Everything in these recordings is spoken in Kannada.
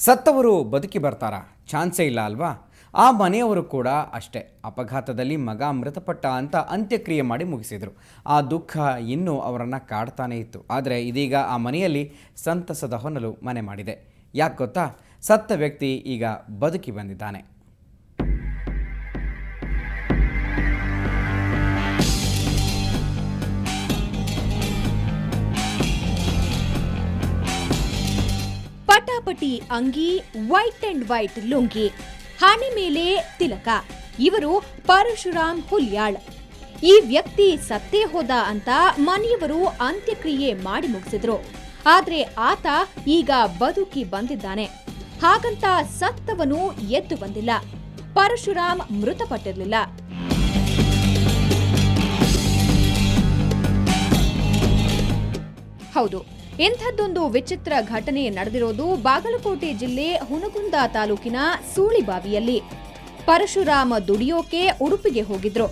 ಸತ್ತವರು ಬದುಕಿ ಬರ್ತಾರಾ? ಚಾನ್ಸೇ ಇಲ್ಲ ಅಲ್ವಾ? ಆ ಮನೆಯವರು ಕೂಡ ಅಷ್ಟೇ. ಅಪಘಾತದಲ್ಲಿ ಮಗ ಮೃತಪಟ್ಟ ಅಂತ ಅಂತ್ಯಕ್ರಿಯೆ ಮಾಡಿ ಮುಗಿಸಿದರು. ಆ ದುಃಖ ಇನ್ನೂ ಅವರನ್ನು ಕಾಡ್ತಾನೇ ಇತ್ತು. ಆದರೆ ಇದೀಗ ಆ ಮನೆಯಲ್ಲಿ ಸಂತಸದ ಹೊನಲು ಮನೆ ಮಾಡಿದೆ. ಯಾಕೆ ಗೊತ್ತಾ? ಸತ್ತ ವ್ಯಕ್ತಿ ಈಗ ಬದುಕಿ ಬಂದಿದ್ದಾನೆ. ಪಟಾಪಟಿ ಅಂಗಿ, ವೈಟ್ ಅಂಡ್ ವೈಟ್ ಲುಂಗಿ, ಹಣೆ ಮೇಲೆ ತಿಲಕ. ಇವರು ಪರಶುರಾಮ್ ಹುಲ್ಯಾಳ್. ಈ ವ್ಯಕ್ತಿ ಸತ್ತೇ ಹೋದ ಅಂತ ಮನೆಯವರು ಅಂತ್ಯಕ್ರಿಯೆ ಮಾಡಿ ಮುಗಿಸಿದ್ರು. ಆದ್ರೆ ಆತ ಈಗ ಬದುಕಿ ಬಂದಿದ್ದಾನೆ. ಹಾಗಂತ ಸತ್ತವನು ಎದ್ದು ಬಂದಿಲ್ಲ. ಪರಶುರಾಮ್ ಮೃತಪಟ್ಟಿರಲಿಲ್ಲ. ಹೌದು, ಇಂಥದ್ದೊಂದು ವಿಚಿತ್ರ ಘಟನೆ ನಡೆದಿರೋದು ಬಾಗಲಕೋಟೆ ಜಿಲ್ಲೆ ಹುನಗುಂದ ತಾಲೂಕಿನ ಸೂಳಿಬಾವಿಯಲ್ಲಿ. ಪರಶುರಾಮ ದುಡಿಯೋಕೆ ಉಡುಪಿಗೆ ಹೋಗಿದ್ರು.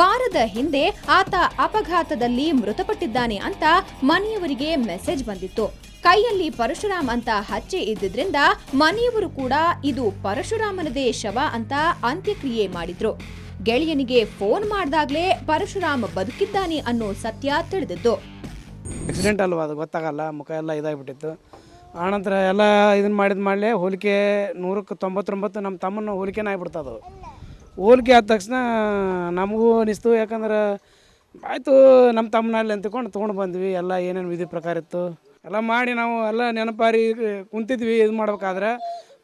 ವಾರದ ಹಿಂದೆ ಆತ ಅಪಘಾತದಲ್ಲಿ ಮೃತಪಟ್ಟಿದ್ದಾನೆ ಅಂತ ಮನೆಯವರಿಗೆ ಮೆಸೇಜ್ ಬಂದಿತ್ತು. ಕೈಯಲ್ಲಿ ಪರಶುರಾಮ್ ಅಂತ ಹಚ್ಚೆ ಇದ್ದಿದ್ರಿಂದ ಮನೆಯವರು ಕೂಡ ಇದು ಪರಶುರಾಮನದೇ ಶವ ಅಂತ ಅಂತ್ಯಕ್ರಿಯೆ ಮಾಡಿದ್ರು. ಗೆಳೆಯನಿಗೆ ಫೋನ್ ಮಾಡಿದಾಗ್ಲೇ ಪರಶುರಾಮ್ ಬದುಕಿದ್ದಾನೆ ಅನ್ನೋ ಸತ್ಯ ತಿಳಿದಿದ್ದು. ಆಕ್ಸಿಡೆಂಟ್ ಅಲ್ವಾ, ಅದು ಗೊತ್ತಾಗಲ್ಲ. ಮುಖ ಎಲ್ಲ ಇದಾಗಿಬಿಟ್ಟಿತ್ತು. ಆನಂತರ ಎಲ್ಲ ಇದನ್ನು ಮಾಡಲೇ ಹೋಲಿಕೆ 199 ನಮ್ಮ ತಮ್ಮನ ಹೋಲಿಕೆನೇ ಆಗಿಬಿಡ್ತದು. ಹೋಲಿಕೆ ಆದ ತಕ್ಷಣ ನಮಗೂ ಅನಿಸ್ತು. ಯಾಕಂದ್ರೆ ಆಯಿತು ನಮ್ಮ ತಮ್ಮನಲ್ಲಿ ಅಂತಕೊಂಡು ತೊಗೊಂಡು ಬಂದ್ವಿ. ಎಲ್ಲ ಏನೇನು ವಿಧಿ ಪ್ರಕಾರ ಇತ್ತು ಎಲ್ಲ ಮಾಡಿ ನಾವು ಎಲ್ಲ ನೆನಪಾರಿ ಕುಂತಿದ್ವಿ. ಇದು ಮಾಡ್ಬೇಕಾದ್ರೆ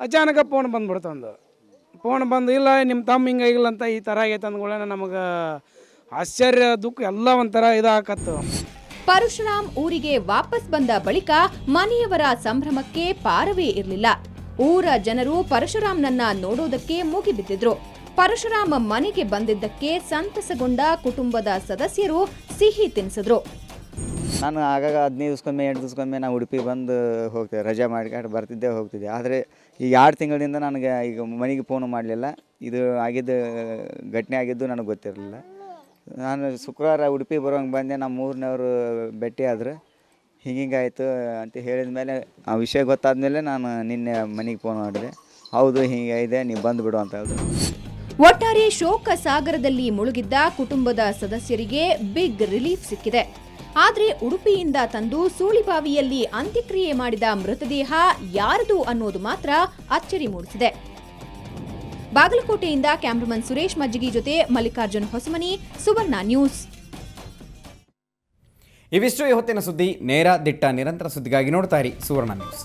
ಅಚಾನಕ ಫೋನ್ ಬಂದುಬಿಡ್ತು. ಒಂದು ಫೋನ್ ಬಂದು, ಇಲ್ಲ ನಿಮ್ಮ ತಮ್ಮ ಹಿಂಗಾಗಿಲ್ಲ ಅಂತ ಈ ಥರ ಆಗೈತೆ ಅಂದ್ಕೊಳ್ಳೆ ನಮಗೆ ಆಶ್ಚರ್ಯ, ದುಃಖ ಎಲ್ಲ ಒಂಥರ ಇದಾಕತ್ತು. ಪರಶುರಾಮ್ ಊರಿಗೆ ವಾಪಸ್ ಬಂದ ಬಳಿಕ ಮನೆಯವರ ಸಂಭ್ರಮಕ್ಕೆ ಪಾರವೇ ಇರಲಿಲ್ಲ. ಊರ ಜನರು ಪರಶುರಾಮ್ನನ್ನ ನೋಡೋದಕ್ಕೆ ಮುಗಿಬಿದ್ದಿದ್ರು. ಪರಶುರಾಮ್ ಮನೆಗೆ ಬಂದಿದ್ದಕ್ಕೆ ಸಂತಸಗೊಂಡ ಕುಟುಂಬದ ಸದಸ್ಯರು ಸಿಹಿ ತಿನ್ಸಿದ್ರು. ನಾನು ಆಗಾಗ 15 ದಿವಸಕ್ಕೊಮ್ಮೆ 8 ದಿವಸಕ್ಕೊಮ್ಮೆ ನಾವು ಉಡುಪಿ ಬಂದು ಹೋಗ್ತೇವೆ, ರಜೆ ಮಾಡಿ ಬರ್ತಿದ್ದೆ ಹೋಗ್ತಿದ್ದೆ. ಆದರೆ ಈ 2 ತಿಂಗಳಿಂದ ನನಗೆ ಈಗ ಮನೆಗೆ ಫೋನು ಮಾಡಲಿಲ್ಲ. ಇದು ಆಗಿದ್ದು ಘಟನೆ ಆಗಿದ್ದು ನನಗೆ ಗೊತ್ತಿರಲಿಲ್ಲ. ನಾನು ಶುಕ್ರವಾರ ಉಡುಪಿ ಬರೋಂಗೆ ಬಂದೆ. ನಮ್ಮ ಊರಿನವರು ಭೇಟಿ ಆದ್ರೆ ಹಿಂಗಾಯಿತು ಅಂತ ಹೇಳಿದ ಮೇಲೆ ಆ ವಿಷಯ ಗೊತ್ತಾದ್ಮೇಲೆ ನಾನು ನಿನ್ನೆ ಮನೆಗೆ ಫೋನ್ ಮಾಡಿದೆ. ಹೌದು ಹೀಗಿದೆ, ನೀವು ಬಂದುಬಿಡು ಅಂತ ಹೇಳಿದ್ರು. ಒಟ್ಟಾರೆ ಶೋಕ ಸಾಗರದಲ್ಲಿ ಮುಳುಗಿದ್ದ ಕುಟುಂಬದ ಸದಸ್ಯರಿಗೆ ಬಿಗ್ ರಿಲೀಫ್ ಸಿಕ್ಕಿದೆ. ಆದ್ರೆ ಉಡುಪಿಯಿಂದ ತಂದು ಸೂಳಿಬಾವಿಯಲ್ಲಿ ಅಂತ್ಯಕ್ರಿಯೆ ಮಾಡಿದ ಮೃತದೇಹ ಯಾರದು ಅನ್ನೋದು ಮಾತ್ರ ಅಚ್ಚರಿ ಮೂಡಿಸಿದೆ. ಬಾಗಲಕೋಟೆಯಿಂದ ಕ್ಯಾಮ್ರಾಮನ್ ಸುರೇಶ್ ಮಜ್ಜಿಗಿ ಜೊತೆ ಮಲ್ಲಿಕಾರ್ಜುನ್ ಹೊಸಮನಿ, ಸುವರ್ಣ ನ್ಯೂಸ್. ಇವಿಷ್ಟು ಈ ಹೊತ್ತಿನ ಸುದ್ದಿ. ನೇರ ದಿಟ್ಟ ನಿರಂತರ ಸುದ್ದಿಗಾಗಿ ನೋಡ್ತಾ ಇರಿ ಸುವರ್ಣ ನ್ಯೂಸ್.